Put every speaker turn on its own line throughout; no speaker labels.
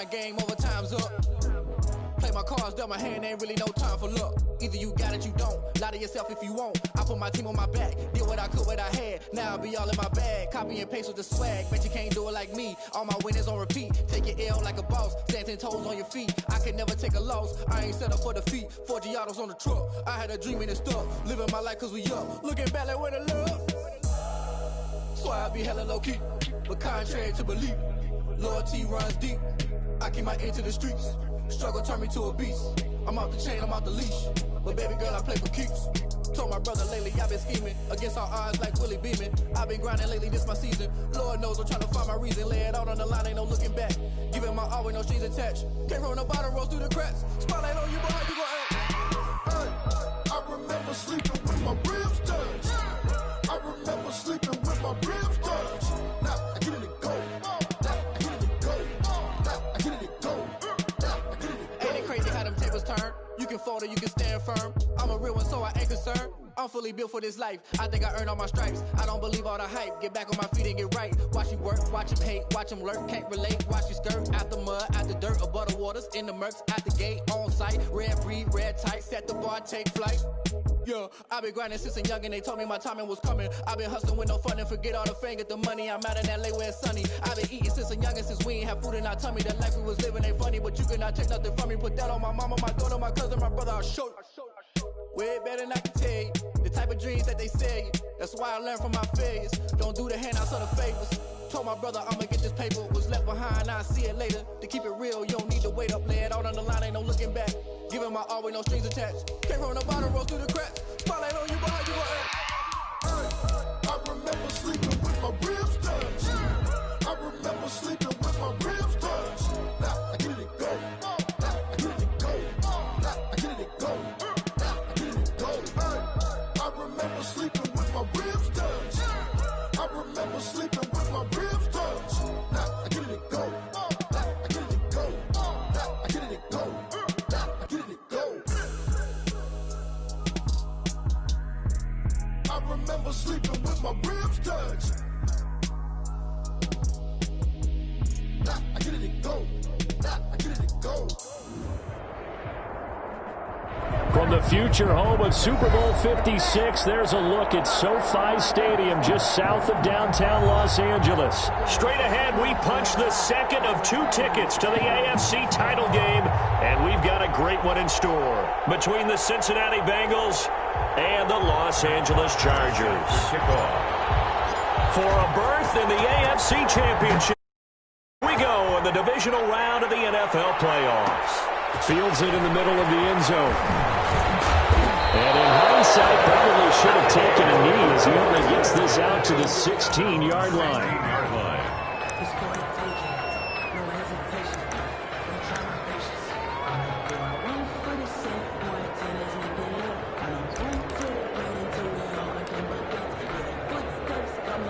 mind game, overtime's up. Play my cards, dealt my hand, ain't really no time for luck. Either you got it, you don't. Lie to yourself if you won't. I put my team on my back, did what I could, what I had. Now I'll be all in my bag, copy and paste with the swag. Bet you can't do it like me. All my winners on repeat. Take your L like a boss, stand 10 toes on your feet. I can never take a loss. I ain't set up for defeat. 4 Giottos on the truck. I had a dream and it stuck. Living my life cause we up. Looking back like where the love. So I be hella low key, but contrary to belief, loyalty runs deep. I keep my ear to the streets. Struggle turned me to a beast. I'm off the chain, I'm off the leash. But baby girl, I play for keeps. Told my brother lately, I've been scheming. Against all odds like Willie Beeman. I've been grinding lately, this my season. Lord knows I'm trying to find my reason. Lay it out on the line, ain't no looking back. Giving my all with no strings attached. Came from the bottom, rose through the cracks. Spotlight on you, boy, how you gon' act?
I remember sleeping with my ribs touched. I remember sleeping with my ribs touched. Now I get it to go. Now I get it to go. Now I get it to go.
Ain't it crazy how them tables turn? You can fold or you can stand firm. I'm a real one, so I ain't concerned. I'm fully built for this life. I think I earned all my stripes. I don't believe all the hype. Get back on my feet and get right. Watch you work, watch him hate, watch him lurk. Can't relate, watch you skirt. Out the mud, out the dirt, above the waters, in the murks, out the gate, on site. Red breed, red tight, set the bar, take flight. Yeah, I've been grinding since a youngin', they told me my timing was coming. I've been hustling with no fun and forget all the fame, get the money. I'm out in LA where it's sunny. I've been eating since a youngin', since we ain't have food in our tummy. The life we was living ain't funny, but you cannot take nothing from me. Put that on my mama, my daughter, my cousin, my brother, I'll show you. Way better than I can tell you. The type of dreams that they sell you. That's why I learned from my failures. Don't do the handouts or the favors. Told my brother I'ma get this paper. Was left behind, I'll see it later. To keep it real, you don't need to wait up. Lay it out on the line, ain't no looking back. Giving my all with no strings attached. Came from the bottom, rose through the cracks. Spotlight on you, boy, how you gon' act?
I remember sleeping with my ribs touched. I remember sleeping with my ribs touched. Now I get it to go. Now I get it to go. Now I get it to go. Now I get it to go. I remember sleeping with my ribs touched. I remember sleeping with my ribs touched. Now I get it to go. Now I get it to go. Now I get it to go. Now I get it to go. I remember sleeping with my ribs touched. Now I get it to go. Now I get it to go.
From the future home of Super Bowl 56, there's a look at SoFi Stadium just south of downtown Los Angeles. Straight ahead, we punch the second of 2 tickets to the AFC title game, and we've got a great one in store between the Cincinnati Bengals and the Los Angeles Chargers. For a berth in the AFC Championship, we go in the divisional round of the NFL playoffs. Fields it in the middle of the end zone. And in hindsight, probably should have taken a knee as he only gets this out to the 16-yard line.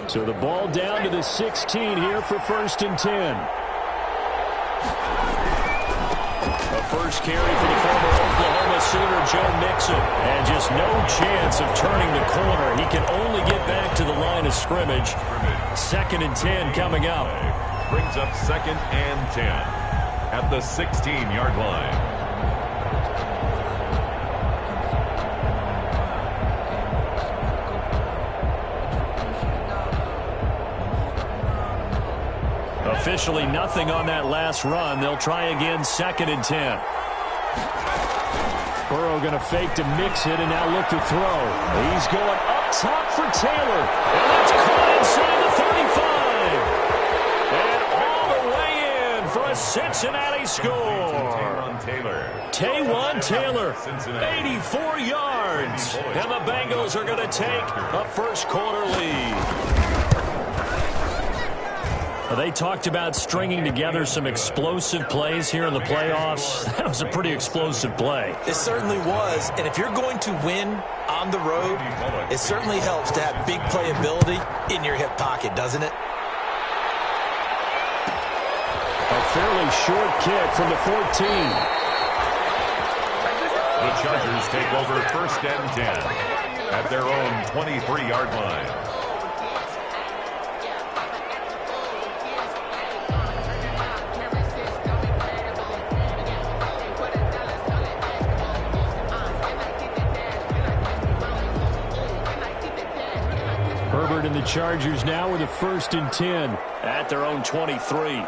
So the ball down to the 16 here for 1st and 10. First carry for the former Oklahoma Sooner, Joe Mixon. And just no chance of turning the corner. He can only get back to the line of scrimmage. 2nd and 10 coming up.
Brings up 2nd and 10 at the 16-yard line.
Officially nothing on that last run. They'll try again, 2nd and 10. Burrow going to fake to mix it and now look to throw. He's going up top for Taylor. And that's caught inside the 35. And all the way in for a Cincinnati score. Taywan Taylor, 84 yards. And the Bengals are going to take a first-quarter lead. They talked about stringing together some explosive plays here in the playoffs. That was a pretty explosive play.
It certainly was. And if you're going to win on the road, it certainly helps to have big playability in your hip pocket, doesn't it?
A fairly short kick from the 14.
The Chargers take over 1st and 10 at their own 23-yard line.
Herbert and the Chargers now with a 1st and 10 at their own 23.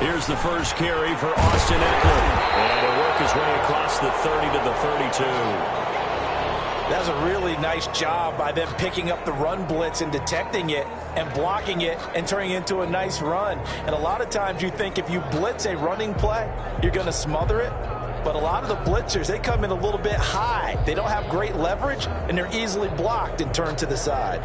Here's the first carry for Austin Eckler. And he'll work his way across the 30 to the 32.
That's a really nice job by them picking up the run blitz and detecting it and blocking it and turning it into a nice run. And a lot of times you think if you blitz a running play, you're going to smother it. But a lot of the blitzers, they come in a little bit high. They don't have great leverage, and they're easily blocked and turned to the side.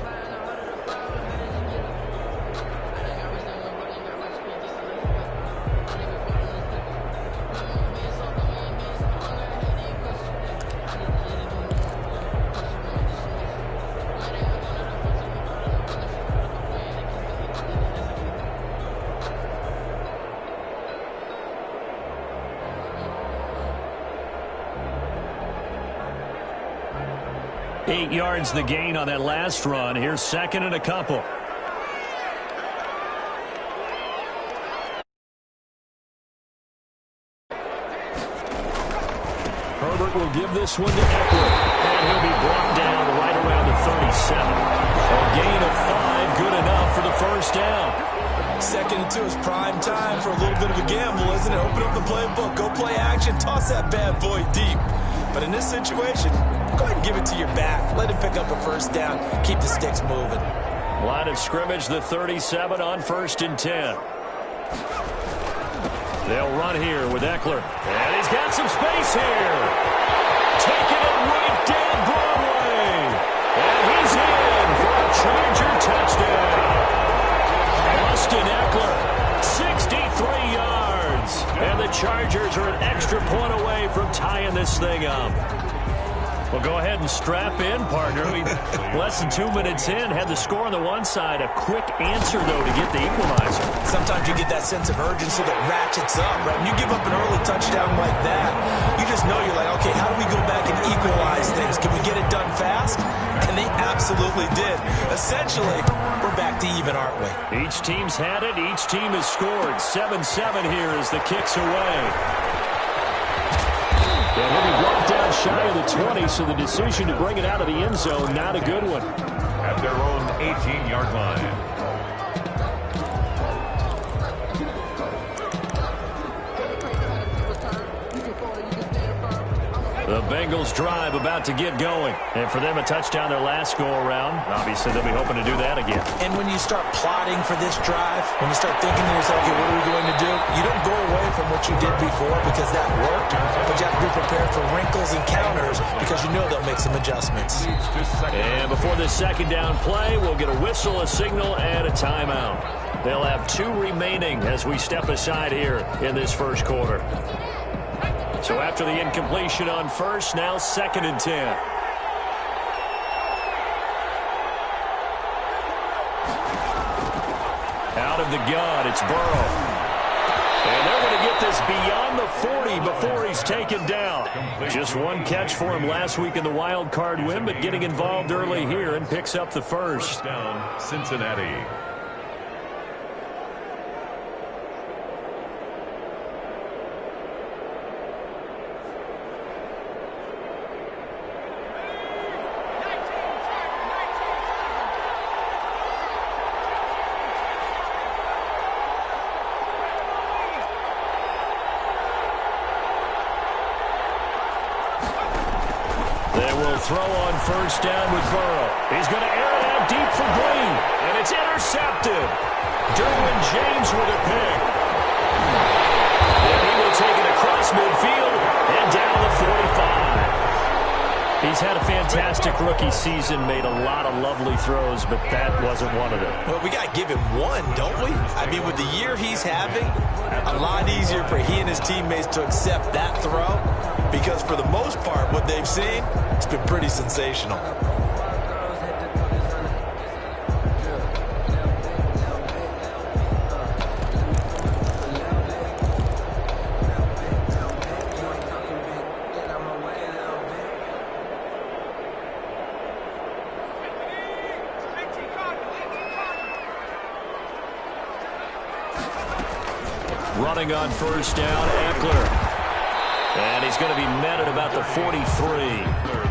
Eight yards the gain on that last run. Here's 2nd and a couple. Herbert will give this one to Eckler. And he'll be brought down right around the 37. A gain of 5, good enough for the 1st down.
2nd and 2 is prime time for a little bit of a gamble, isn't it? Open up the playbook, go play action, toss that bad boy deep. But in this situation, go ahead and give it to your back. Let him pick up a 1st down. Keep the sticks moving.
Line of scrimmage, the 37 on 1st and 10. They'll run here with Eckler. And he's got some space here. Taking it right down Broadway. And he's in for a Charger touchdown. Austin Eckler, 63 yards. And the Chargers are an extra point away from tying this thing up. Well, go ahead and strap in, partner. We less than 2 minutes in, had the score on the one side. A quick answer, though, to get the equalizer.
Sometimes you get that sense of urgency that ratchets up, right? When you give up an early touchdown like that, you just know you're like, okay, how do we go back and equalize things? Can we get it done fast? And they absolutely did. Essentially, we're back to even, aren't we?
Each team's had it. Each team has scored. 7-7 here as the kick's away. And he'll be brought down shy of the 20, so the decision to bring it out of the end zone, not a good one.
At their own 18-yard line.
The Bengals drive about to get going. And for them, a touchdown their last go-around. Obviously, they'll be hoping to do that again.
And when you start plotting for this drive, when you start thinking to yourself, okay, what are we going to do? You don't go away from what you did before because that worked. But you have to be prepared for wrinkles and counters because you know they'll make some adjustments.
And before this 2nd down play, we'll get a whistle, a signal, and a timeout. They'll have 2 remaining as we step aside here in this 1st quarter. So after the incompletion on 1st, now 2nd and 10. Out of the gun, it's Burrow. And they're going to get this beyond the 40 before he's taken down. Just one catch for him last week in the wild card win, but getting involved early here and picks up the 1st.
Down, Cincinnati.
Throw on 1st down with Burrow. He's going to air it out deep for Green. And it's intercepted. Derwin James with a pick. And he will take it across midfield and down the 45. He's had a fantastic rookie season, made a lot of lovely throws, but that wasn't one of them.
Well, we got to give him one, don't we? I mean, with the year he's having, a lot easier for he and his teammates to accept that throw because for the most part, what they've seen, it's been pretty sensational.
Running on 1st down, Eckler. And he's going to be met at about the 43.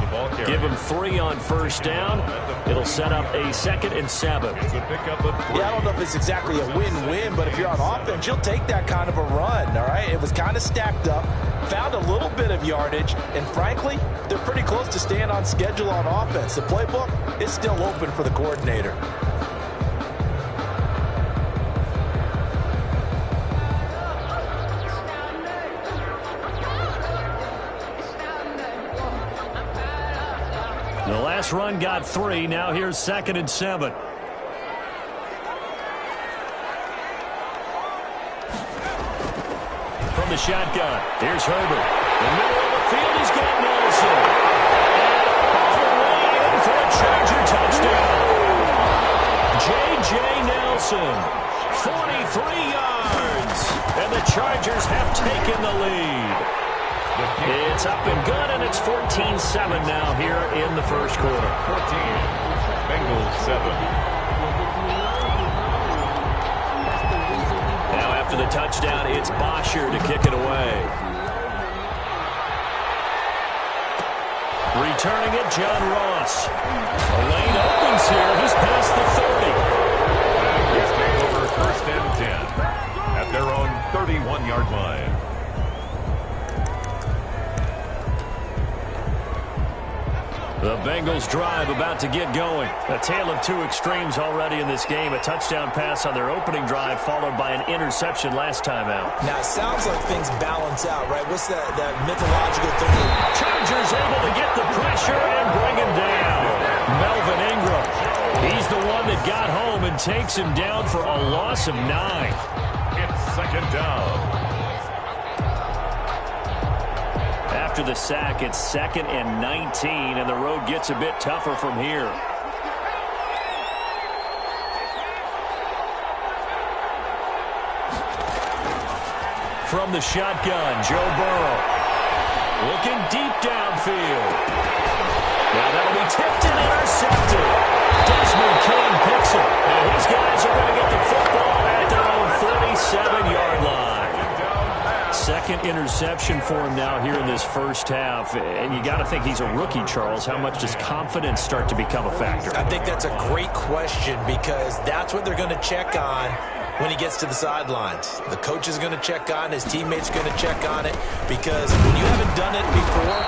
The ball
Give him 3 on first down. It'll set up a 2nd and 7.
Yeah, I don't know if it's exactly a win-win, but if you're on offense, you'll take that kind of a run, all right? It was kind of stacked up, found a little bit of yardage, and frankly, they're pretty close to staying on schedule on offense. The playbook is still open for the coordinator.
The last run got 3. Now here's 2nd and 7. From the shotgun, here's Herbert. In the middle of the field, he's got Nelson. And all the way in for a Charger touchdown. J.J. Nelson, 43 yards. And the Chargers have taken the lead. It's up and good, and it's 14-7 now here in the first quarter.
14, Bengals 7.
Now after the touchdown, it's Bosher to kick it away. Returning it, John Ross. A lane opens here. He's past the 30.
He's taken over 1st and 10 at their own 31-yard line.
The Bengals drive about to get going. A tale of 2 extremes already in this game. A touchdown pass on their opening drive followed by an interception last time out.
Now, it sounds like things balance out, right? What's that mythological thing?
Chargers able to get the pressure and bring him down. Melvin Ingram. He's the one that got home and takes him down for a loss of 9.
It's 2nd down.
After the sack, it's 2nd and 19, and the road gets a bit tougher from here. From the shotgun, Joe Burrow. Looking deep downfield. Now that'll be tipped and intercepted. Desmond King picks it. And these guys are going to get the football at their own 37-yard line. 2nd interception for him now here in this first half. And you got to think he's a rookie, Charles. How much does confidence start to become a factor?
I think that's a great question because that's what they're going to check on when he gets to the sidelines. The coach is going to check on it. His teammates are going to check on it because when you haven't done it before,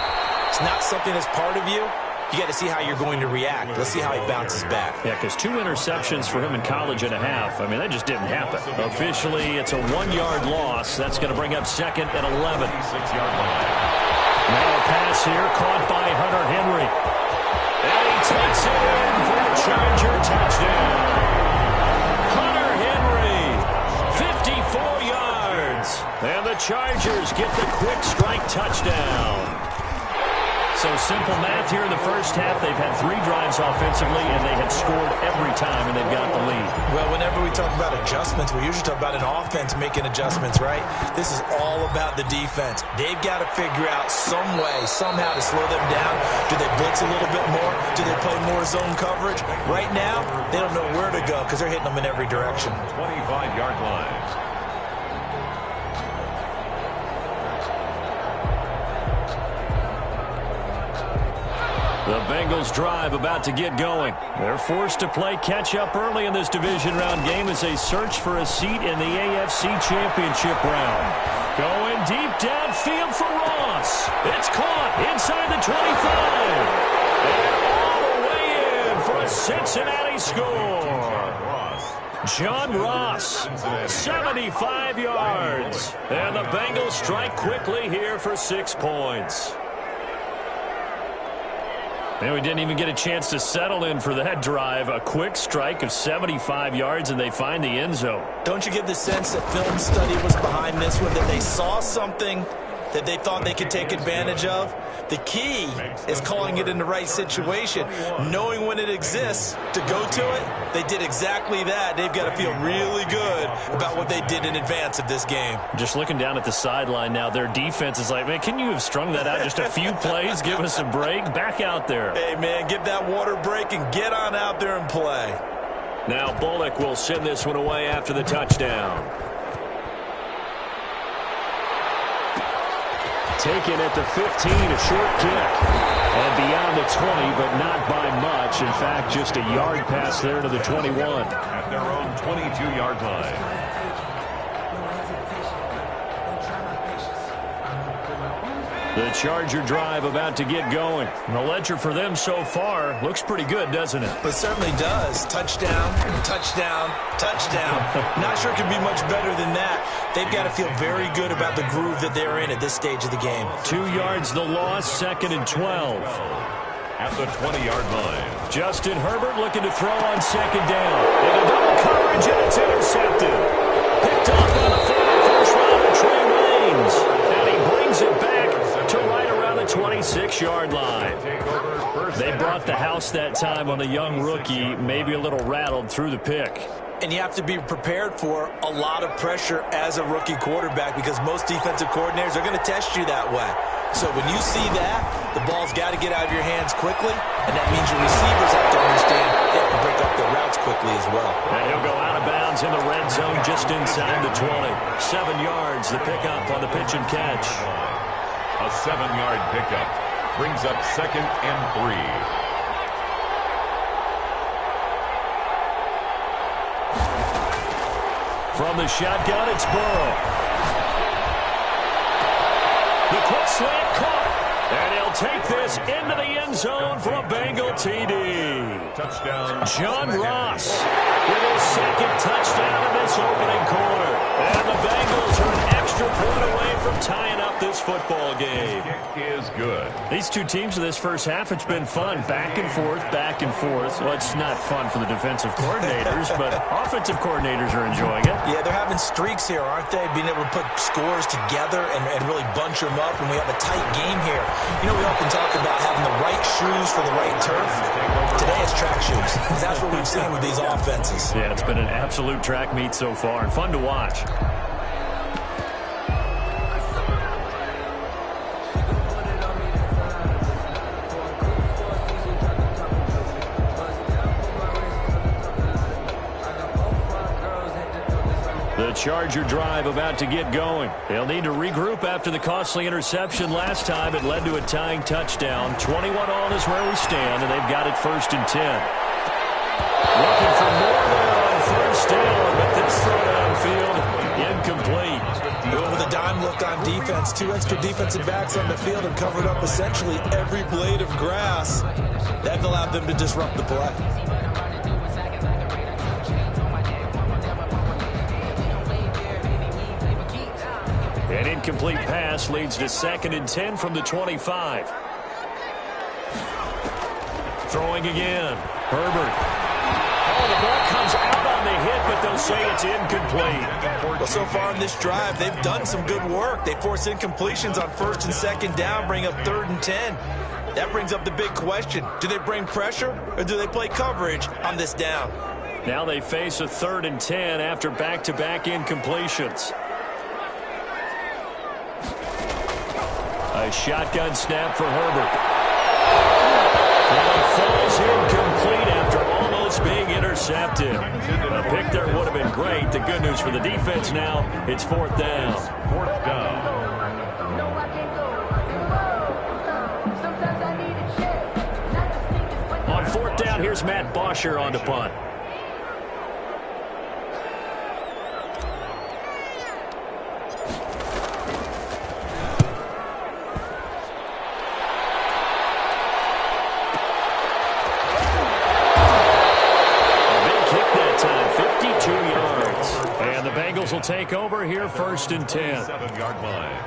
it's not something that's part of you. You got to see how you're going to react. Let's see how he bounces back.
Yeah, because 2 interceptions for him in college and a half. I mean, that just didn't happen. Officially, it's a 1-yard loss. That's going to bring up 2nd and 11.
6-yard line.
Now a pass here caught by Hunter Henry. And he takes it in for a Charger touchdown. Hunter Henry, 54 yards. And the Chargers get the quick strike touchdown. So simple math here in the first half. They've had 3 drives offensively, and they have scored every time, and they've got the lead.
Well, whenever we talk about adjustments, we usually talk about an offense making adjustments, right? This is all about the defense. They've got to figure out some way, somehow to slow them down. Do they blitz a little bit more? Do they play more zone coverage? Right now, they don't know where to go because they're hitting them in every direction.
25-yard line.
The Bengals drive about to get going. They're forced to play catch-up early in this division round game as they search for a seat in the AFC Championship round. Going deep downfield for Ross. It's caught inside the 25. And all the way in for a Cincinnati score. John Ross, 75 yards. And the Bengals strike quickly here for 6 points. And we didn't even get a chance to settle in for that drive. A quick strike of 75 yards, and they find the end zone.
Don't you get the sense that film study was behind this one, that they saw something that they thought they could take advantage of? The key is calling it in the right situation, knowing when it exists to go to it. They did exactly that. They've got to feel really good about what they did in advance of this game.
Just looking down at the sideline now, their defense is like, man, can you have strung that out just a few plays? Give us a break. Back out there.
Hey, man, give that water break and get on out there and play.
Now Bullock will send this one away after the touchdown. Taken at the 15, a short kick. And beyond the 20, but not by much. In fact, just a yard pass there to the 21.
At their own 22-yard line.
The Charger drive about to get going. The ledger for them so far looks pretty good, doesn't it?
It certainly does. Touchdown, touchdown, touchdown. Not sure it could be much better than that. They've got to feel very good about the groove that they're in at this stage of the game.
2 yards the loss, 2nd and 12.
At the 20-yard line.
Justin Herbert looking to throw on 2nd down. Into double coverage, and it's intercepted. Picked up on the first rounder, Trey Waynes. And he brings it back to right around the 26-yard line. They brought the house that time on the young rookie, maybe a little rattled through the pick.
And you have to be prepared for a lot of pressure as a rookie quarterback because most defensive coordinators are going to test you that way. So when you see that, the ball's got to get out of your hands quickly, and that means your receivers have to understand they have to break up their routes quickly as well.
And he'll go out of bounds in the red zone just inside the 20. 7 yards, the pickup on the pitch and catch.
A 7-yard pickup brings up 2nd and 3.
From the shotgun, it's Burrow. The quick slant caught. And he'll take this into the end zone for a Bengal TD.
Touchdown.
John Ross with his 2nd touchdown in this opening quarter. And the Bengals are an extra point away from tying up this football game.
Kick is good.
These two teams in this first half, it's been fun. Back and forth, back and forth. Well, it's not fun for the defensive coordinators, but offensive coordinators are enjoying it.
Yeah, they're having streaks here, aren't they? Being able to put scores together and really bunch them up, and we have a tight game here. You know, we often talk about having the right shoes for the right turf. Today it's track shoes. That's what we've seen with these offenses.
Yeah, it's been an absolute track meet so far, and fun to watch. The Charger drive about to get going. They'll need to regroup after the costly interception last time. It led to a tying touchdown. 21 all is where we stand, and they've got it 1st and 10. Looking for more there on 1st down, but this throw downfield incomplete.
Going with a dime look on defense. 2 extra defensive backs on the field and covered up essentially every blade of grass. That allowed them to disrupt the play.
An incomplete pass leads to 2nd and 10 from the 25. Throwing again. Herbert. Oh, the ball comes out on the hit, but they'll say it's incomplete.
Well, so far in this drive, they've done some good work. They force incompletions on 1st and 2nd down, bring up 3rd and 10. That brings up the big question. Do they bring pressure, or do they play coverage on this down?
Now they face a 3rd and 10 after back-to-back incompletions. A shotgun snap for Herbert. And it falls incomplete after almost being intercepted. A pick there would have been great. The good news for the defense now, it's 4th down.
4th down.
On 4th down, here's Matt Bosher on the punt. Will take over here 1st and 10.
7-yard line.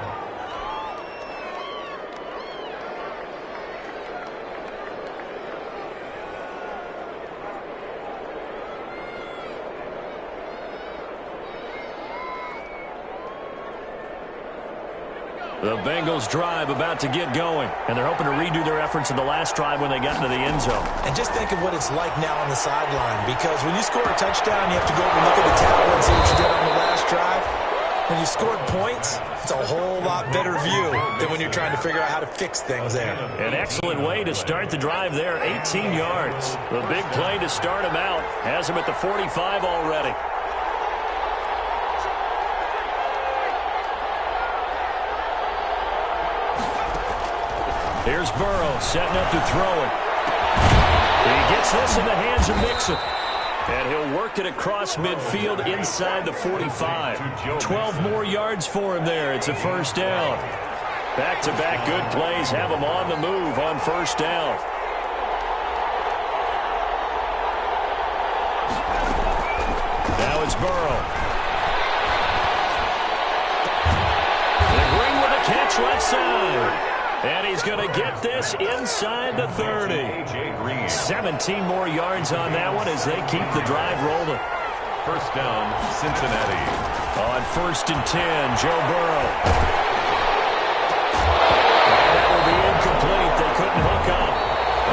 The Bengals drive about to get going, and they're hoping to redo their efforts in the last drive when they got into the end zone.
And just think of what it's like now on the sideline, because when you score a touchdown, you have to go over and look at the tablet and see what you did on the last drive. When you scored points, it's a whole lot better view than when you're trying to figure out how to fix things there.
An excellent way to start the drive there, 18 yards. The big play to start him out has him at the 45 already. Here's Burrow setting up to throw it. He gets this in the hands of Mixon. And he'll work it across midfield inside the 45. 12 more yards for him there. It's a first down. Back-to-back good plays have him on the move on first down. Now it's Burrow. And Green with a catch left side. And he's going to get this inside the 30. 17 more yards on that one as they keep the drive rolling.
First down, Cincinnati.
On 1st and 10, Joe Burrow. And that will be incomplete. They couldn't hook up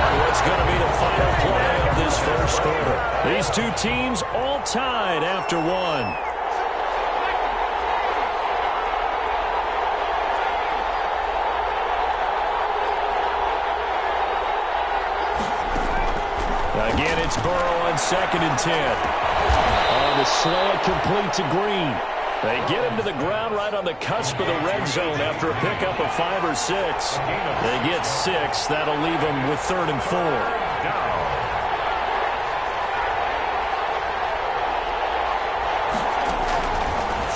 on what's going to be the final play of this first quarter. These two teams all tied after one. Again, it's Burrow on 2nd and 10. On the slant, complete to Green. They get him to the ground right on the cusp of the red zone after a pickup of 5 or 6. They get 6. That'll leave them with 3rd and 4.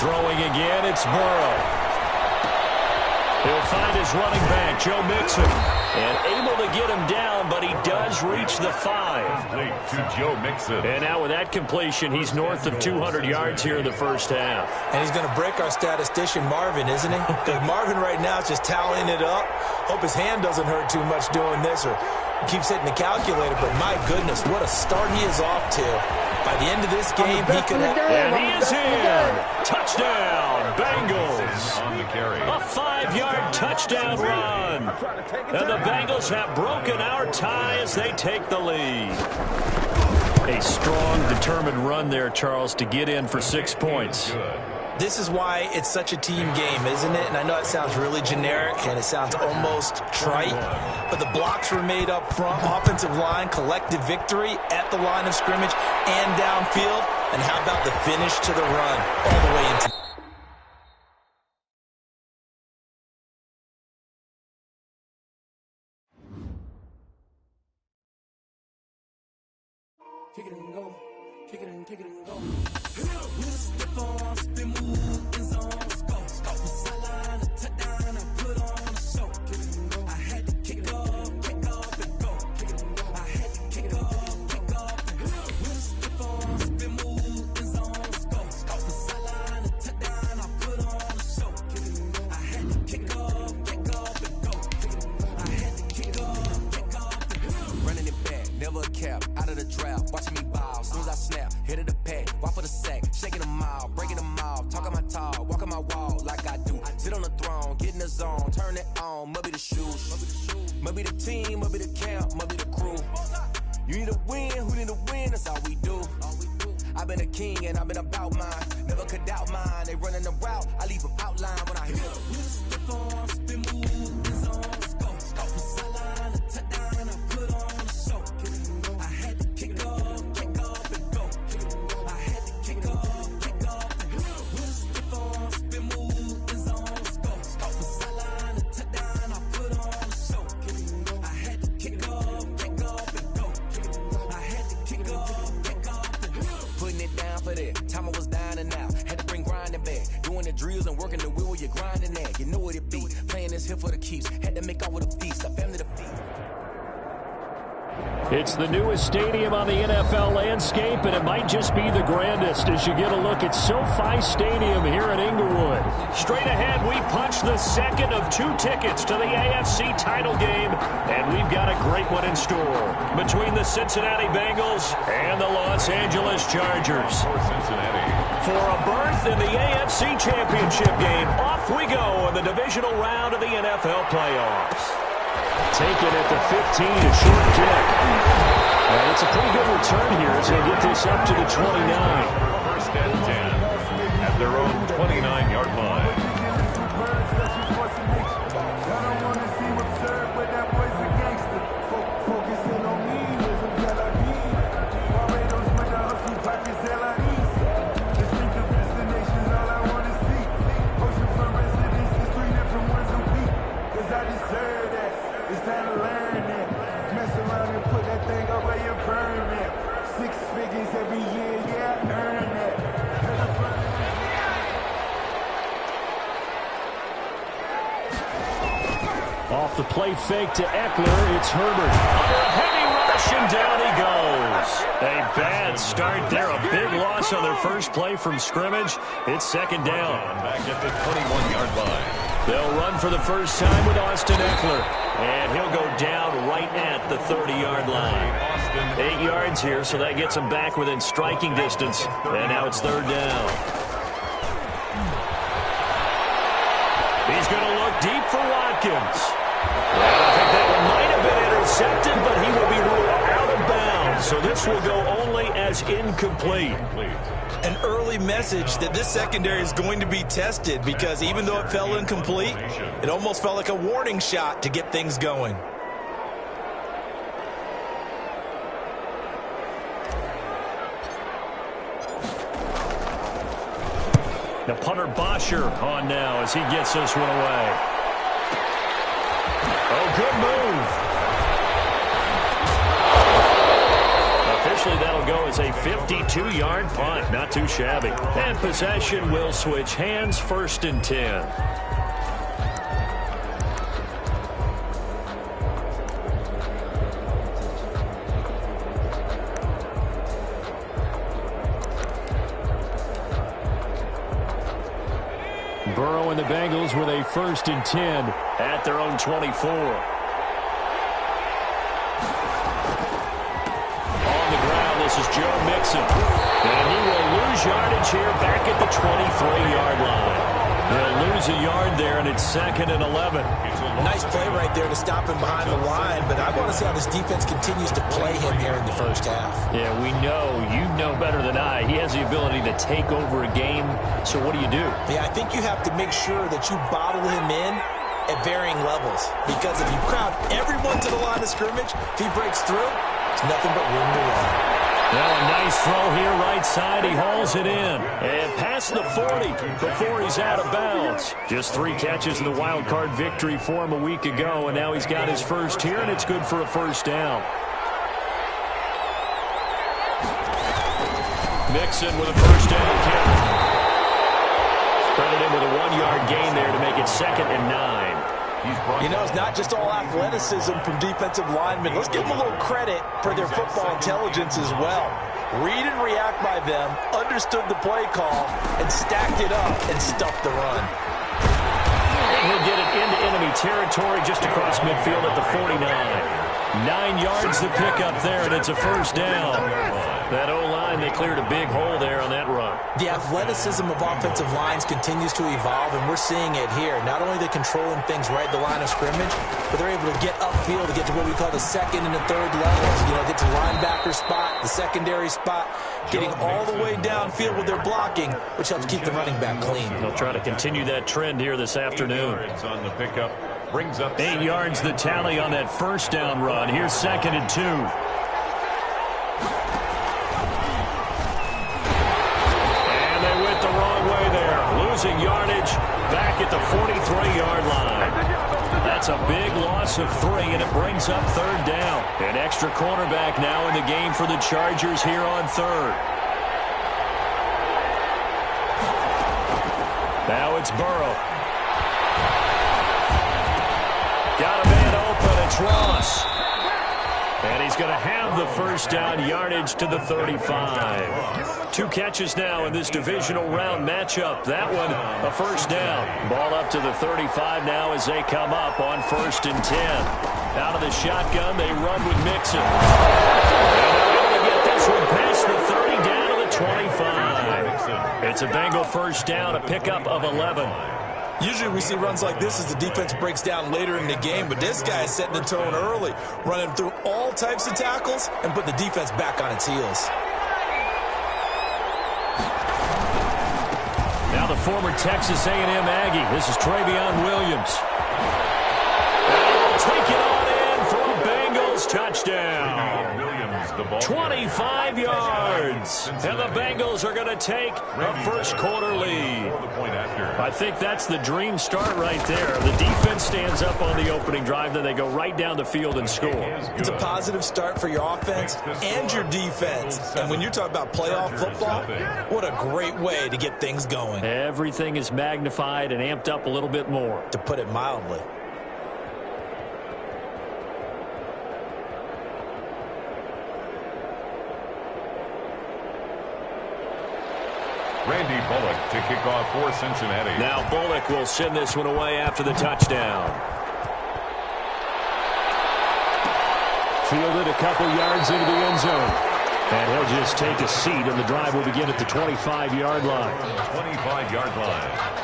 Throwing again, it's Burrow. He'll find his running back, Joe Mixon, and able to get him down, but he does reach the 5.
Complete to Joe Mixon.
And now with that completion, he's north of 200 yards here in the first half.
And he's going to break our statistician, Marvin, isn't he? Because Marvin right now is just tallying it up. Hope his hand doesn't hurt too much doing this, or he keeps hitting the calculator. But my goodness, what a start he is off to. By the end of this game, he could have...
And he is in. Touchdown, Bengals.
On the carry.
A 5-yard touchdown run. And the Bengals have broken our tie as they take the lead. A strong, determined run there, Charles, to get in for 6 points.
This is why it's such a team game, isn't it? And I know it sounds really generic and it sounds almost trite, but the blocks were made up front, offensive line, collective victory at the line of scrimmage and downfield. And how about the finish to the run all the way into...
Kick it and go. Kick it and kick it and go. Watching me ball, soon as I snap, hit of the pack, walk for the sack, shaking them all, breaking them all, talking my tall, walking my wall like I do. Sit on the throne, get in the zone, turn it on, must be the shoes, must be the team, must be the camp, must be the crew. You need a win, who need a win, that's all we do. I've been a king and I've been about mine, never could doubt mine. They running the route, I leave them outline when I hit them. Stiff on, spin move, in zone, scope from sideline to touchdown, I put on a show. I had to kick off and go. I had to kick off and go. Stiff on, spin move, in zone, scope from sideline to touchdown, I put on a show. I had to kick off and go. I had to kick off and go. Putting it down for that. Time I was down and out. Had to bring grinding back. Doing the drills and working the wheel where you're grinding at. You know what it be. Playing this here for the keeps. Had to make off with a feast. A family to feed.
It's the newest stadium on the NFL landscape, and it might just be the grandest as you get a look at SoFi Stadium here in Inglewood. Straight ahead, we punch the second of 2 tickets to the AFC title game, and we've got a great one in store between the Cincinnati Bengals and the Los Angeles Chargers. For a berth in the AFC Championship game, off we go in the divisional round of the NFL playoffs. Taken at the 15, a short kick. And it's a pretty good return here as they get this up to the 29.
First and 10 at their own 29-yard line.
It's that
put that thing up where your permit. 6 figures every year, yeah, earn that.
Off the play fake to Eckler, it's Herbert. Under a heavy rush, and down he goes. A bad start there, a big loss on their first play from scrimmage. It's second down.
Back at the 21-yard line.
They'll run for the first time with Austin Eckler. And he'll go down right at the 30-yard line. 8 yards here, so that gets him back within striking distance. And now it's third down. He's going to look deep for Watkins. I think that one might have been intercepted, but he will be ruled out of bounds. So this will go only as incomplete.
An early message that this secondary is going to be tested, because even though it fell incomplete, it almost felt like a warning shot to get things going.
The punter Bosher on now as he gets this one away. Oh, good move. Officially, that'll go as a 52-yard punt. Not too shabby. And possession will switch hands, 1st and 10. Burrow and the Bengals with a 1st and 10 at their own 24. This is Joe Mixon. And he will lose yardage here back at the 23-yard line. They'll lose a yard there, and it's 2nd and 11.
Nice play right there to stop him behind the line, but I want to see how this defense continues to play him here in the first half.
Yeah, we know. You know better than I. He has the ability to take over a game, so what do you do?
Yeah, I think you have to make sure that you bottle him in at varying levels, because if you crowd everyone to the line of scrimmage, if he breaks through, it's nothing but room to run.
Well, a nice throw here right side. He hauls it in. And past the 40 before he's out of bounds. Just 3 catches in the wild card victory for him a week ago, and now he's got his first here, and it's good for a first down. Mixon with a first down kick. Credit him with a 1-yard gain there to make it 2nd and 9.
You know, it's not just all athleticism from defensive linemen. Let's give them a little credit for their football intelligence as well. Read and react by them, understood the play call, and stacked it up and stuffed the run.
He'll get it into enemy territory just across midfield at the 49. 9 yards to pick up there, and it's a first down. That O-line, they cleared a big hole there on that run.
The athleticism of offensive lines continues to evolve, and we're seeing it here. Not only are they controlling things right at the line of scrimmage, but they're able to get upfield to get to what we call the 2nd and the 3rd levels. You know, get to the linebacker spot, the secondary spot, getting all the way downfield with their blocking, which helps keep the running back clean.
They'll try to continue that trend here this afternoon.
On the pickup, brings up
8 yards the tally on that first down run. Here's 2nd and 2. Losing yardage back at the 43-yard line. That's a big loss of 3, and it brings up 3rd down. An extra cornerback now in the game for the Chargers here on 3rd. Now it's Burrow. Got a man open. It's Ross. And he's going to have the first down, yardage to the 35. 2 catches now in this divisional round matchup. That one, a first down. Ball up to the 35 now as they come up on 1st and 10. Out of the shotgun, they run with Mixon. And they're able to get this one past the 30 down to the 25. It's a Bengal first down, a pickup of 11.
Usually we see runs like this as the defense breaks down later in the game, but this guy is setting the tone early, running through all types of tackles and put the defense back on its heels.
Now the former Texas A&M Aggie. This is Travion Williams. And he'll take it on in for a Bengals touchdown.
Williams,
25 yards. And the Bengals are going to take a first quarter lead. I think that's the dream start right there. The defense stands up on the opening drive, then they go right down the field and score.
It's a positive start for your offense and your defense. And when you're talking about playoff football, what a great way to get things going.
Everything is magnified and amped up a little bit more,
to put it mildly.
Randy Bullock to kick off for Cincinnati.
Now Bullock will send this one away after the touchdown. Fielded a couple yards into the end zone. And he'll just take a seat, and the drive will begin at the 25-yard line.
25-yard line.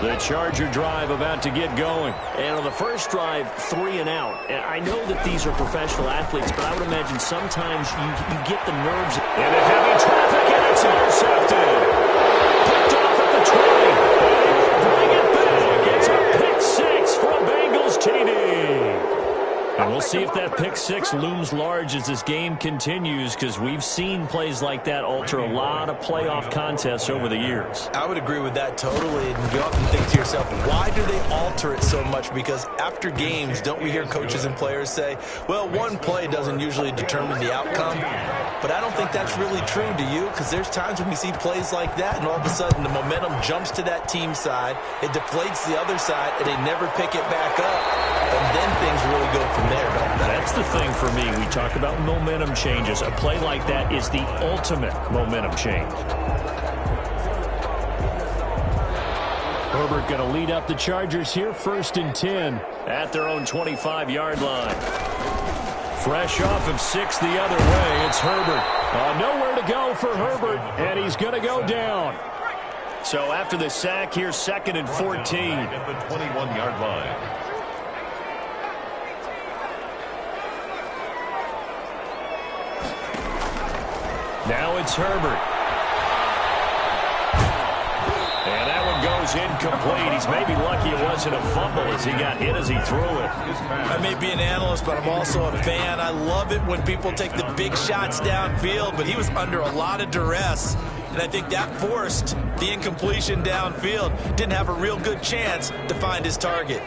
The Charger drive about to get going. And on the first drive, 3 and out. And I know that these are professional athletes, but I would imagine sometimes you get the nerves. And a heavy traffic, and it's intercepted. Picked off at the 20. And bring it back. It's a pick 6 from Bengals TD. And we'll see if that pick 6 looms large as this game continues, because we've seen plays like that alter a lot of playoff contests over the years.
I would agree with that totally. And you often think to yourself, why do they alter it so much? Because after games, don't we hear coaches and players say, well, one play doesn't usually determine the outcome? But I don't think that's really true, do you? Because there's times when we see plays like that, and all of a sudden the momentum jumps to that team side, it deflates the other side, and they never pick it back up. And then things really go from there, don't they?
That's the thing for me. We talk about momentum changes. A play like that is the ultimate momentum change. Herbert going to lead up the Chargers here, 1st and 10 at their own 25-yard line. Fresh off of 6 the other way, it's Herbert. Nowhere to go for Herbert, and he's going to go down. So after the sack here, 2nd and 14.
At the 21-yard line.
Now it's Herbert. And that one goes incomplete. He's maybe lucky it wasn't a fumble as he got hit as he threw it.
I may be an analyst, but I'm also a fan. I love it when people take the big shots downfield, but he was under a lot of duress. And I think that forced the incompletion downfield. Didn't have a real good chance to find his target.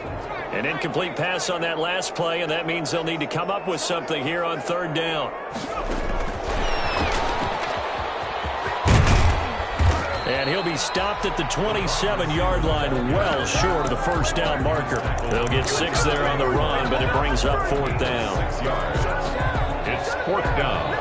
An incomplete pass on that last play, and that means they'll need to come up with something here on 3rd down. And he'll be stopped at the 27-yard line, well short of the 1st down marker. They'll get 6 there on the run, but it brings up 4th down.
6 yards. It's 4th down.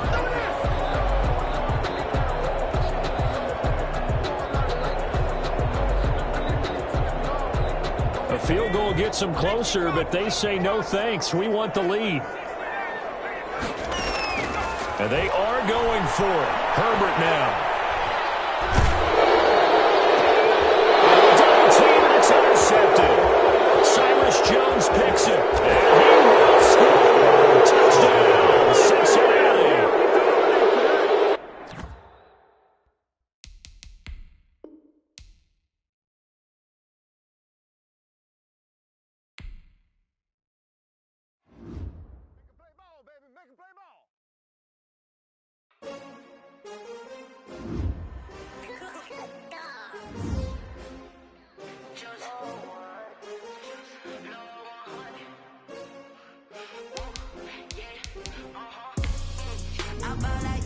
A field goal gets them closer, but they say no thanks. We want the lead. And they are going for it. Herbert now.